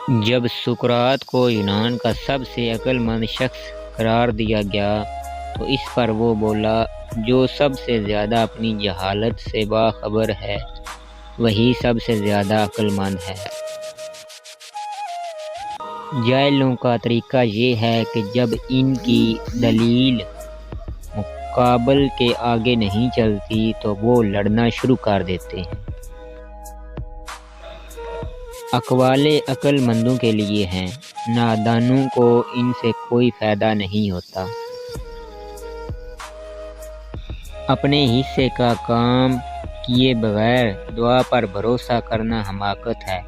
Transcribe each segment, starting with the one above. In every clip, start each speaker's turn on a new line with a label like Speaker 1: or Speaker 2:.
Speaker 1: جب سقراط کو یونان کا سب سے عقل مند شخص قرار دیا گیا تو اس پر وہ بولا، جو سب سے زیادہ اپنی جہالت سے باخبر ہے وہی سب سے زیادہ عقل مند ہے۔ جاہلوں کا طریقہ یہ ہے کہ جب ان کی دلیل مقابل کے آگے نہیں چلتی تو وہ لڑنا شروع کر دیتے ہیں۔ اقوال عقل مندوں کے لیے ہیں، نادانوں کو ان سے کوئی فائدہ نہیں ہوتا۔ اپنے حصے کا کام کیے بغیر دعا پر بھروسہ کرنا حماقت ہے،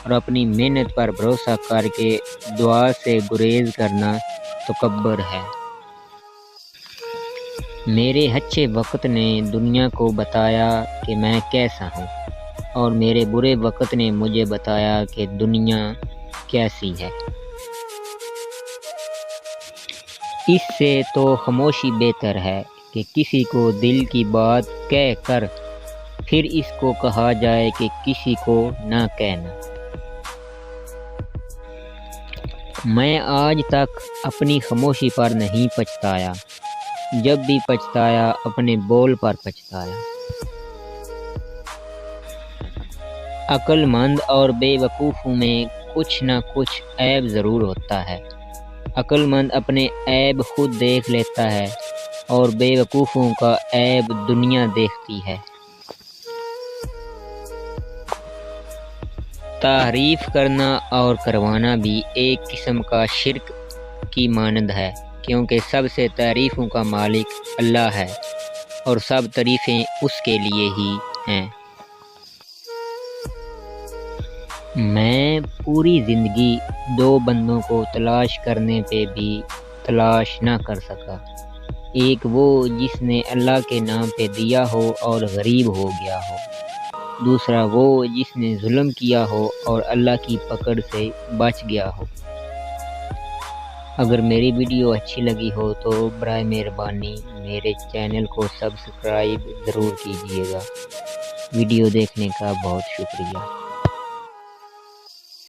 Speaker 1: اور اپنی محنت پر بھروسہ کر کے دعا سے گریز کرنا تکبر ہے۔ میرے اچھے وقت نے دنیا کو بتایا کہ میں کیسا ہوں، اور میرے برے وقت نے مجھے بتایا کہ دنیا کیسی ہے۔ اس سے تو خاموشی بہتر ہے کہ کسی کو دل کی بات کہہ کر پھر اس کو کہا جائے کہ کسی کو نہ کہنا۔ میں آج تک اپنی خاموشی پر نہیں پچھتایا، جب بھی پچھتایا اپنے بول پر پچھتایا۔ عقل مند اور بے وقوفوں میں کچھ نہ کچھ عیب ضرور ہوتا ہے۔ عقل مند اپنے عیب خود دیکھ لیتا ہے اور بے وقوفوں کا عیب دنیا دیکھتی ہے۔ تعریف کرنا اور کروانا بھی ایک قسم کا شرک کی مانند ہے، کیونکہ سب سے تعریفوں کا مالک اللہ ہے اور سب تعریفیں اس کے لیے ہی ہیں۔ میں پوری زندگی دو بندوں کو تلاش کرنے پہ بھی تلاش نہ کر سکا، ایک وہ جس نے اللہ کے نام پہ دیا ہو اور غریب ہو گیا ہو، دوسرا وہ جس نے ظلم کیا ہو اور اللہ کی پکڑ سے بچ گیا ہو۔ اگر میری ویڈیو اچھی لگی ہو تو برائے مہربانی میرے چینل کو سبسکرائب ضرور کیجیے گا۔ ویڈیو دیکھنے کا بہت شکریہ۔